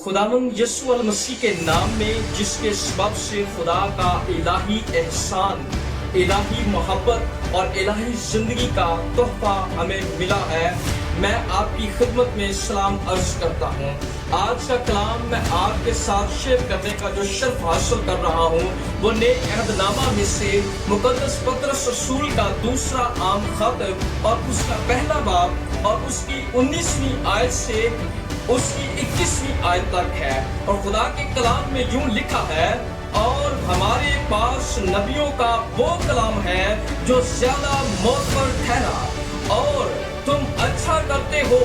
खुदावंद यीशु अल मसीह के नाम में, जिसके सबब से खुदा का इलाही एहसान, इलाही मोहब्बत और इलाही जिंदगी का तोहफा हमें मिला है, मैं आपकी खिदमत में सलाम अर्ज करता हूँ। आज का कलाम मैं आपके साथ शेयर करने का जो शर्फ हासिल कर रहा हूँ वो नए अहदनामा में से मुकद्दस पतरस रसूल का दूसरा आम खत और उसका पहला बाब और उसकी 19वीं आयत से उसकी 21वीं आयत तक है। और खुदा के कलाम में यूं लिखा है, और हमारे पास नबियों का वो कलाम है जो ज्यादा मोतबर ठहरा, और तुम अच्छा करते हो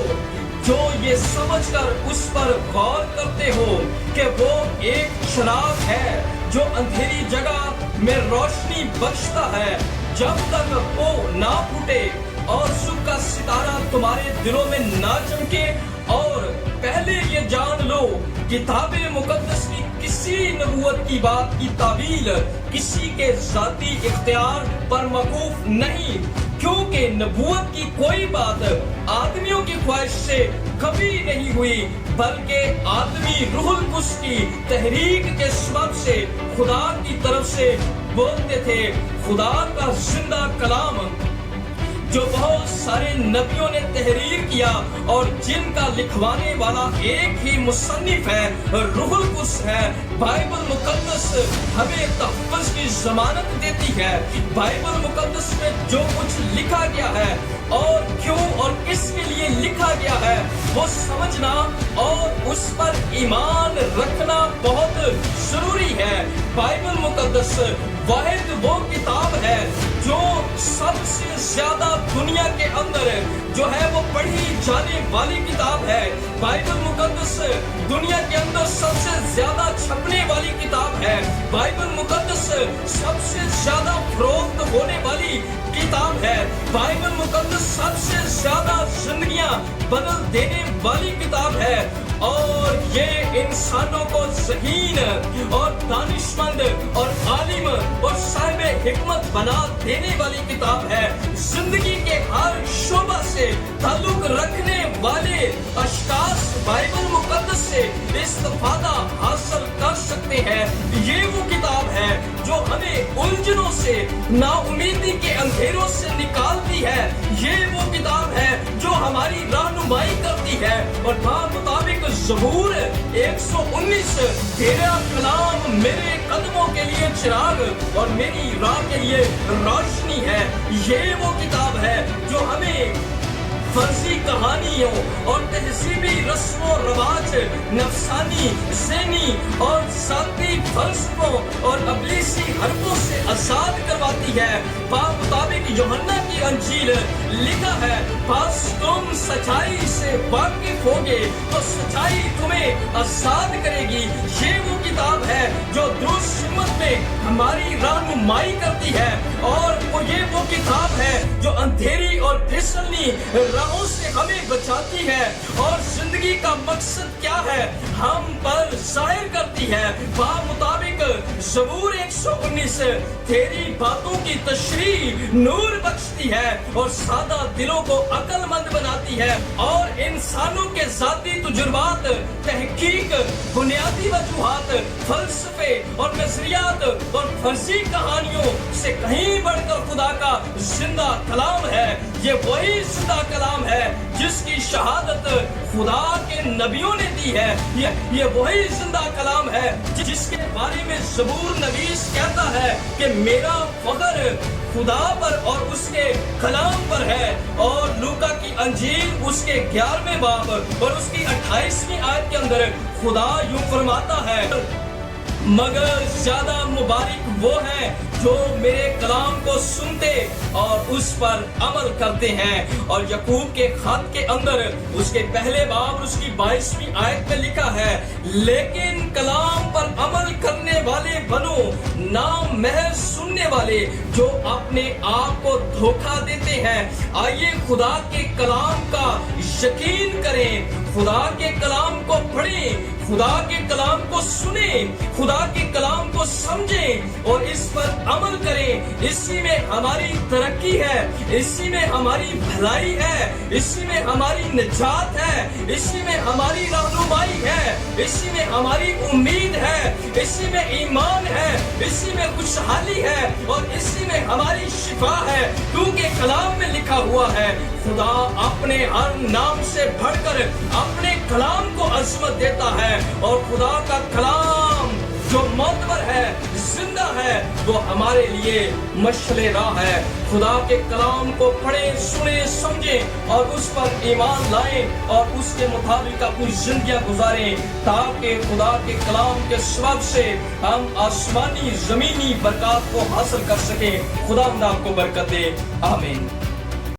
जो ये समझकर उस पर गौर करते हो कि वो एक चिराग है जो अंधेरी जगह में रोशनी बख्शता है, जब तक वो ना फूटे और सुबह का सितारा तुम्हारे दिलों में ना चमके। और पहले ये जान लो, किताबे मुकद्दस की किसी नबूवत की बात की तावील किसी के ज़ाती इख्तियार पर मौकूफ नहीं, क्योंकि नबूवत की कोई बात आदमियों की ख्वाहिश से कभी नहीं हुई, बल्कि आदमी रूहुल कुद्स की तहरीक के सबब से खुदा की तरफ से बोलते थे। खुदा का जिंदा कलाम जो बहुत सारे नबियों ने तहरीर किया और जिनका लिखवाने वाला एक ही मुसन्निफ है, रूहुल कुद्स है। बाइबल मुकद्दस हमें तहफ़्फ़ुज़ की ज़मानत देती है। बाइबल मुकद्दस में जो कुछ लिखा गया है और क्यों और किसके लिए लिखा गया है वो समझना और उस पर ईमान रखना बहुत जरूरी है। बाइबल मुकद्दस वाहिद वो किताब है जो सबसे ज्यादा दुनिया के अंदर जो है वो पढ़ी जाने वाली किताब है। बाइबल मुकद्दस दुनिया के अंदर सबसे ज्यादा छपने वाली किताब है। बाइबल मुकद्दस सबसे ज्यादा फरोख्त होने वाली किताब है। बाइबल मुकद्दस सबसे ज्यादा जिंदगियां बदल देने वाली किताब है। और ये इंसानों को ज़हीन और दानिशमंद और आलिम और साहिब हिकमत बना देने वाली किताब है। जिंदगी के हर शोबा से ताल्लुक रखने वाले अशखास बाइबल मुकद्दस से इस्तिफादा हासिल कर सकते हैं। ये वो किताब है जो हमें उलझनों से, नाउमीदी के अंधेरों से निकालती है। ये वो किताब है जो हमारी रहनुमाई करती है। और मुताबिक ज़बूर 119, तेरा कलाम मेरे कदमों के लिए चिराग और मेरी राह के लिए रोशनी है। ये वो किताब है जो हमें फर्जी कहानियों और तहजीबी रस्मों रवाज, नफसानी, ज़हनी और ज़ाती फलसफों और अबलीसी हरफों से आज़ाद करवाती है। मुताबिक यूहन्ना की अंजील लिखा है, बस तुम सच्चाई से वाकिफ होगे तो सच्चाई तुम्हें आज़ाद करेगी। ये वो किताब है जो दुरुस्त हिम्मत में हमारी रहनुमाई करती है। और ये वो किताब है जो अंधेरी और फिसलनी राहों से हमें बचाती है और जिंदगी का मकसद क्या है हम पर जाहिर करती है। मुताबिक ज़बूर 119 तेरी बातों की तशरीह नूर बख्शती है और सादा दिलों को अक्लमंद बनाती है। और इंसानों के ज़ाती तजुर्बात, तहकीक, बुनियादी वजूहात, फलसफे और नजरियात और फर्जी कहानियों से कहीं बढ़कर खुदा का जिंदा कलाम है। ये वही जिंदा कलाम है जिसकी शहादत खुदा के नबियों ने दी है। ये वही जिंदा कलाम है जिसके बारे में ज़बूर नवीस कहता है कि मेरा फख्र खुदा पर और उसके कलाम पर है। और लूका की अंजील उसके 11वें बाब और उसकी 28वीं आयत के अंदर खुदा यूं फरमाता है, मगर ज्यादा मुबारक वो है जो मेरे कलाम को सुनते और उस पर अमल करते हैं। और यकूब के खत के अंदर उसके पहले बाब उसकी 22वीं आयत में लिखा है, लेकिन कलाम पर अमल करने वाले बनो, ना महज सुनने वाले जो अपने आप को धोखा देते हैं। आइए खुदा के कलाम का यकीन करें, खुदा के कलाम को पढ़ें, खुदा के कलाम को सुने, खुदा के कलाम को समझें और इस पर अमल करें। इसी में हमारी तरक्की है, इसी में हमारी भलाई है, इसी में हमारी निजात है, इसी में हमारी रहनुमाई है। इसी में हमारी उम्मीद है, इसी में ईमान है, इसी में खुशहाली है और इसी में हमारी शिफा है, क्योंकि कलाम में लिखा हुआ है खुदा अपने हर नाम से बढ़कर अपने कलाम को अजमत देता है और खुदा का कलाम जो मोतबर है, जिंदा है, वो हमारे लिए मशले राह है। खुदा के कलाम को पढ़ें, सुने, समझें और उस पर ईमान लाएं और उसके मुताबिक अपनी जिंदगियां गुजारें, ताकि खुदा के कलाम के सबब से हम आसमानी जमीनी बरकत को हासिल कर सकें। खुदा आपको बरकत दे, आमीन।